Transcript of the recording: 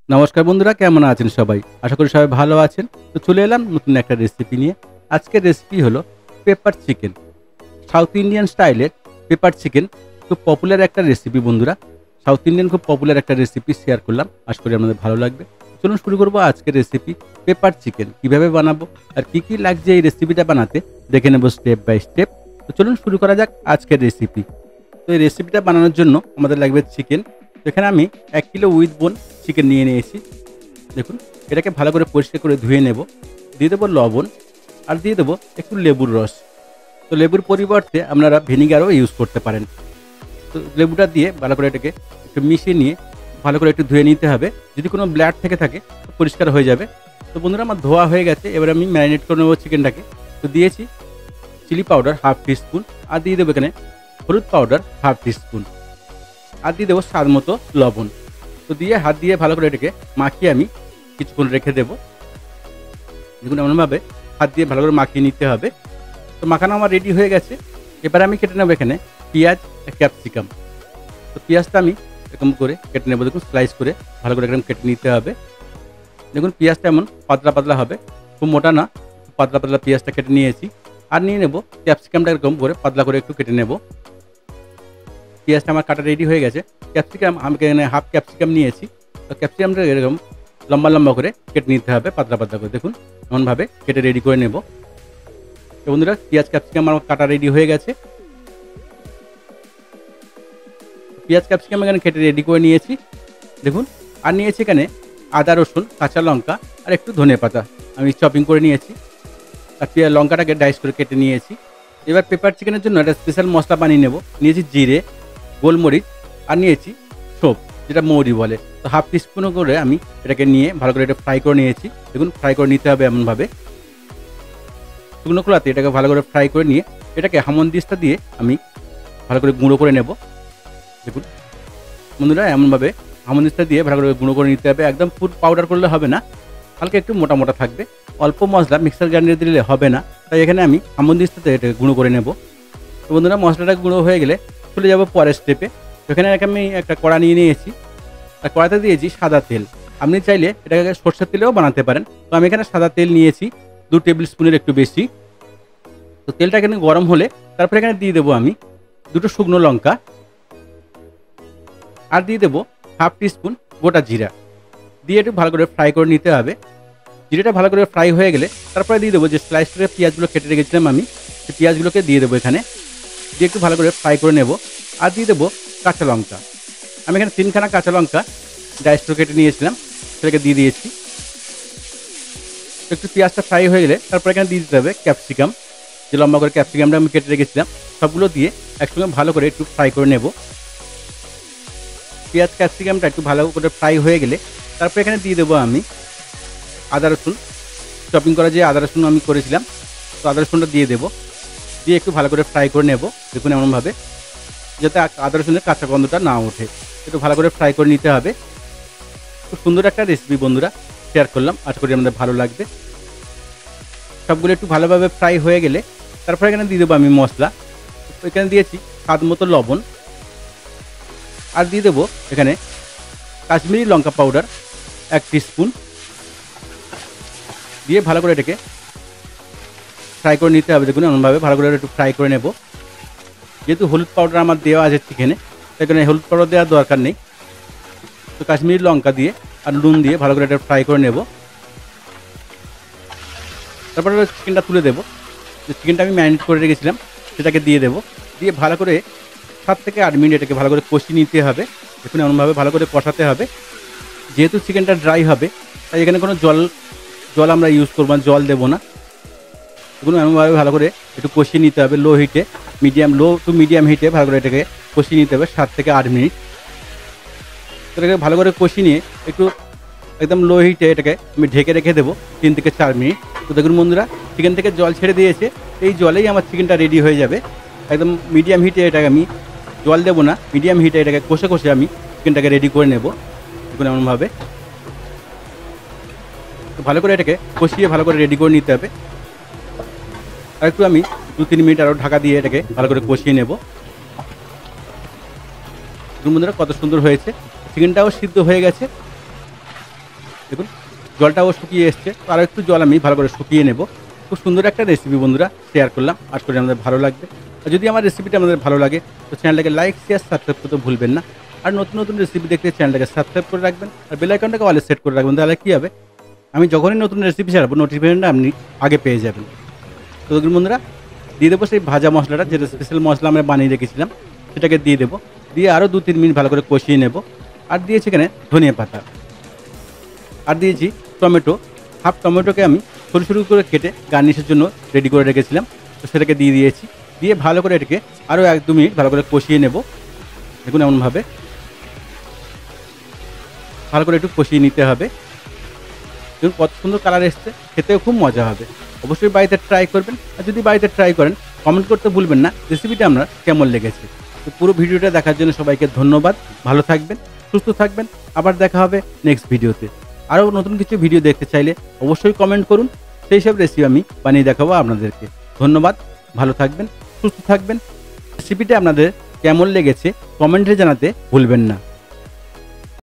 নমস্কার বন্ধুরা, কেমন আছেন সবাই? আশা করি সবাই ভালো আছেন। তো চলে এলাম নতুন একটা রেসিপি নিয়ে। আজকের রেসিপি হলো পেপার চিকেন। সাউথ ইন্ডিয়ান স্টাইলের পেপার চিকেন খুব পপুলার একটা রেসিপি বন্ধুরা। সাউথ ইন্ডিয়ান খুব পপুলার একটা রেসিপি শেয়ার করলাম। আশা করি আপনাদের ভালো লাগবে। চলুন শুরু করব আজকের রেসিপি পেপার চিকেন। কিভাবে বানাবো আর কি লাগছে এই রেসিপিটা বানাতে দেখে নেব স্টেপ বাই স্টেপ। তো চলুন শুরু করা যাক আজকের রেসিপি। তো এই রেসিপিটা বানানোর জন্য আমাদের লাগবে চিকেন। তো এখানে আমি 1 কিলো উইথ বোন চিকেন নিয়ে নিয়েছি। দেখুন, এটাকে ভালো করে পরিষ্কার করে ধুয়ে নেব। দিয়ে দেবো লবণ আর দিয়ে দেবো একটু লেবুর রস। তো লেবুর পরিবর্তে আপনারা ভিনিগারও ইউজ করতে পারেন। তো লেবুটা দিয়ে ভালো করে এটাকে একটু মিশিয়ে নিয়ে ভালো করে একটু ধুয়ে নিতে হবে। যদি কোনো ব্লাড থেকে থাকে তো পরিষ্কার হয়ে যাবে। তো বন্ধুরা, আমার ধোয়া হয়ে গেছে। এবার আমি ম্যারিনেট করে নেবো চিকেনটাকে। তো দিয়েছি চিলি পাউডার হাফ টিস্পুন, আর দিয়ে দেবো এখানে হলুদ পাউডার হাফ টিস্পুন, আর দিয়ে দেবো স্বাদ মতো লবণ। তো দিয়ে হাত দিয়ে ভালো করে এটাকে মাখিয়ে আমি কিছুক্ষণ রেখে দেবো। দেখুন, এমনভাবে হাত দিয়ে ভালো করে মাখিয়ে নিতে হবে। তো মাখানো আমার রেডি হয়ে গেছে। এবার আমি কেটে নেবো এখানে পেঁয়াজ আর ক্যাপসিকাম। তো পেঁয়াজটা আমি এরকম করে কেটে নেবো। দেখুন, স্লাইস করে ভালো করে এরকম কেটে নিতে হবে। দেখুন, পেঁয়াজটা এমন পাতলা পাতলা হবে, খুব মোটা না, পাতলা পাতলা পেঁয়াজটা কেটে নিয়েছি। আর নিয়ে নেবো ক্যাপসিকামটা এরকম করে পাতলা করে একটু কেটে নেব। পেঁয়াজটা আমার কাটা রেডি হয়ে গেছে। ক্যাপসিকাম আমি এখানে হাফ ক্যাপসিকাম নিয়েছি। তো ক্যাপসিকামটা এরকম লম্বা লম্বা করে কেটে নিতে হবে, পাতলা পাতলা করে। দেখুন, এমনভাবে কেটে রেডি করে নেব। তো বন্ধুরা, পেঁয়াজ ক্যাপসিকাম আমার কাটা রেডি হয়ে গেছে। পেঁয়াজ ক্যাপসিকাম এখানে কেটে রেডি করে নিয়েছি। দেখুন, আর নিয়েছি এখানে আদা রসুন কাঁচা লঙ্কা আর একটু ধনেপাতা আমি চপিং করে নিয়েছি। আর লঙ্কাটাকে ডাইস করে কেটে নিয়েছি। এবার পেপার চিকেনের জন্য একটা স্পেশাল মশলা বানিয়ে নেব। নিয়েছি জিরে, গোলমরিচ আর নিয়েছি সোপ, যেটা মৌরি বলে। তো হাফ টিস্পুন করে আমি এটাকে নিয়ে ভালো করে এটা ফ্রাই করে নিয়েছি। দেখুন, ফ্রাই করে নিতে হবে এমনভাবে। শুকনো খোলাতে এটাকে ভালো করে ফ্রাই করে নিয়ে এটাকে হামনদিস্তা দিয়ে আমি ভালো করে গুঁড়ো করে নেব। দেখুন বন্ধুরা, এমনভাবে হামনদিস্তা দিয়ে ভালো করে গুঁড়ো করে নিতে হবে। একদম ফুড পাউডার করলে হবে না, হালকা একটু মোটা মোটা থাকবে। অল্প মশলা মিক্সার গ্রাইন্ডারে দিলে হবে না, তাই এখানে আমি হামনদিস্তাতে এটাকে গুঁড়ো করে নেব। তো বন্ধুরা, মশলাটা গুঁড়ো হয়ে গেলে চলে যাব পরের স্টেপে। এখানে আমি একটা কড়া নিয়ে নিয়েছি। আর কড়াতে দিয়েছি সাদা তেল। আপনি চাইলে এটাকে সরষের তেলেও বানাতে পারেন। তো আমি এখানে সাদা তেল নিয়েছি 2 টেবিল স্পুনের একটু বেশি। তো তেলটা এখানে গরম হলে তারপরে এখানে দিয়ে দেবো আমি 2টো শুকনো লঙ্কা, আর দিয়ে দেবো হাফ টিস্পুন গোটা জিরা। দিয়ে একটু ভালো করে ফ্রাই করে নিতে হবে। জিরাটা ভালো করে ফ্রাই হয়ে গেলে তারপরে দিয়ে দেবো যে স্লাইস করে পেঁয়াজগুলো কেটে রেখেছিলাম আমি, সেই পেঁয়াজগুলোকে দিয়ে দেবো এখানে। দিয়ে একটু ভালো করে ফ্রাই করে নেব। আর দিয়ে দেবো কাঁচা লঙ্কা। আমি এখানে 3খানা কাঁচা লঙ্কা ডাইস করে কেটে নিয়েছিলাম, সেটাকে দিয়ে দিয়েছি। একটু পেঁয়াজটা ফ্রাই হয়ে গেলে তারপর এখানে দিয়ে দিতে হবে ক্যাপসিকাম, যে লম্বা করে ক্যাপসিকামটা আমি কেটে রেখেছিলাম। সবগুলো দিয়ে একসঙ্গে ভালো করে একটু ফ্রাই করে নেব। পেঁয়াজ ক্যাপসিকামটা একটু ভালো করে ফ্রাই হয়ে গেলে তারপর এখানে দিয়ে দেবো আমি আদা রসুন চপিং করা, যে আদা রসুন আমি করেছিলাম। তো আদা রসুনটা দিয়ে দেবো, দিয়ে একটু ভালো করে ফ্রাই করে নেব। দেখুন, এমনভাবে যাতে আদা রসুনের কাঁচা গন্ধটা না ওঠে, একটু ভালো করে ফ্রাই করে নিতে হবে। খুব সুন্দর একটা রেসিপি বন্ধুরা শেয়ার করলাম, আশা করি আমাদের ভালো লাগবে। সবগুলো একটু ভালোভাবে ফ্রাই হয়ে গেলে তারপর এখানে দিয়ে দেবো আমি মশলা। এখানে দিয়েছি স্বাদ মতো লবণ, আর দিয়ে দেবো এখানে কাশ্মীরি লঙ্কা পাউডার 1 টিস্পুন। দিয়ে ভালো করে এটাকে ফ্রাই করে নিতে হবে। দেখুন, এমনভাবে ভালো করে একটু ফ্রাই করে নেব। যেহেতু হলুদ পাউডার আমার দেওয়া আছে চিকেনে, সেখানে হলুদ পাউডার দেওয়ার দরকার নেই। তো কাশ্মীরি লঙ্কা দিয়ে আর নুন দিয়ে ভালো করে এটা ফ্রাই করে নেব। তারপরে চিকেনটা তুলে দেবো। যে চিকেনটা আমি ম্যারিনেট করে রেখেছিলাম সেটাকে দিয়ে দেবো। দিয়ে ভালো করে 7 থেকে 8 মিনিট এটাকে ভালো করে কষিয়ে নিতে হবে। দেখুন, এমনভাবে ভালো করে কষাতে হবে। যেহেতু চিকেনটা ড্রাই হবে, তাই এখানে কোনো জল আমরা ইউজ করবো না, জল দেবো না। দেখুন, এমনভাবে ভালো করে একটু কষিয়ে নিতে হবে। লো টু মিডিয়াম হিটে ভালো করে এটাকে কষিয়ে নিতে হবে 7 থেকে 8 মিনিট। এটাকে ভালো করে কষিয়ে নিয়ে একটু একদম লো হিটে এটাকে আমি ঢেকে রেখে দেবো 3 থেকে 4 মিনিট। তো দেখুন বন্ধুরা, চিকেন থেকে জল ছেড়ে দিয়েছে। এই জলেই আমার চিকেনটা রেডি হয়ে যাবে। একদম মিডিয়াম হিটে এটাকে আমি জল দেবো না, মিডিয়াম হিটে এটাকে কষে কষে আমি চিকেনটাকে রেডি করে নেব। দেখুন, এমনভাবে ভালো করে এটাকে কষিয়ে ভালো করে রেডি করে নিতে হবে। আর একটু আমি 2-3 মিনিট আরও ঢাকা দিয়ে এটাকে ভালো করে কষিয়ে নেব। বন্ধুরা, কত সুন্দর হয়েছে, চিকেনটাও সিদ্ধ হয়ে গেছে। দেখুন জলটাও শুকিয়ে এসছে, তো আরও একটু জল আমি ভালো করে শুকিয়ে নেব। খুব সুন্দর একটা রেসিপি বন্ধুরা শেয়ার করলাম, আশা করি আমাদের ভালো লাগবে। আর যদি আমার রেসিপিটা আমাদের ভালো লাগে তো চ্যানেলটাকে লাইক শেয়ার সাবস্ক্রাইব করতে ভুলবেন না। আর নতুন নতুন রেসিপি দেখতে চ্যানেলটাকে সাবস্ক্রাইব করে রাখবেন আর বেল আইকনটাকে অলে সেট করে রাখবেন, তাহলে কী হবে আমি যখনই নতুন রেসিপি ছাড়বো নোটিফিকেশনটা আপনি আগে পেয়ে যাবেন। তো দেখুন বন্ধুরা দিয়ে দেবো সেই ভাজা মশলাটা, যেটা স্পেশাল মশলা আমরা বানিয়ে রেখেছিলাম সেটাকে দিয়ে দেবো। দিয়ে আরও 2-3 মিনিট ভালো করে কষিয়ে নেব। আর দিয়েছি এখানে ধনিয়া পাতা, আর দিয়েছি টমেটো। হাফ টমেটোকে আমি সরু সরু করে কেটে গার্নিশের জন্য রেডি করে রেখেছিলাম, তো সেটাকে দিয়ে দিয়েছি। দিয়ে ভালো করে এটাকে আরও 1-2 মিনিট ভালো করে কষিয়ে নেব। দেখুন এমনভাবে ভালো করে একটু কষিয়ে নিতে হবে। দেখুন কত সুন্দর কালার এসছে, খেতেও খুব মজা হবে। অবশ্যই বাড়িতে ট্রাই করবেন, আর যদি বাড়িতে ট্রাই করেন কমেন্ট করতে ভুলবেন না রেসিপিটা আপনার কেমন লেগেছে। তো পুরো ভিডিওটা দেখার জন্য সবাইকে ধন্যবাদ। ভালো থাকবেন, সুস্থ থাকবেন, আবার দেখা হবে নেক্সট ভিডিওতে। আরও নতুন কিছু ভিডিও দেখতে চাইলে অবশ্যই কমেন্ট করুন, সেই সব রেসিপি আমি বানিয়ে দেখাবো আপনাদেরকে। ধন্যবাদ, ভালো থাকবেন, সুস্থ থাকবেন। রেসিপিটা আপনাদের কেমন লেগেছে কমেন্টে জানাতে ভুলবেন না।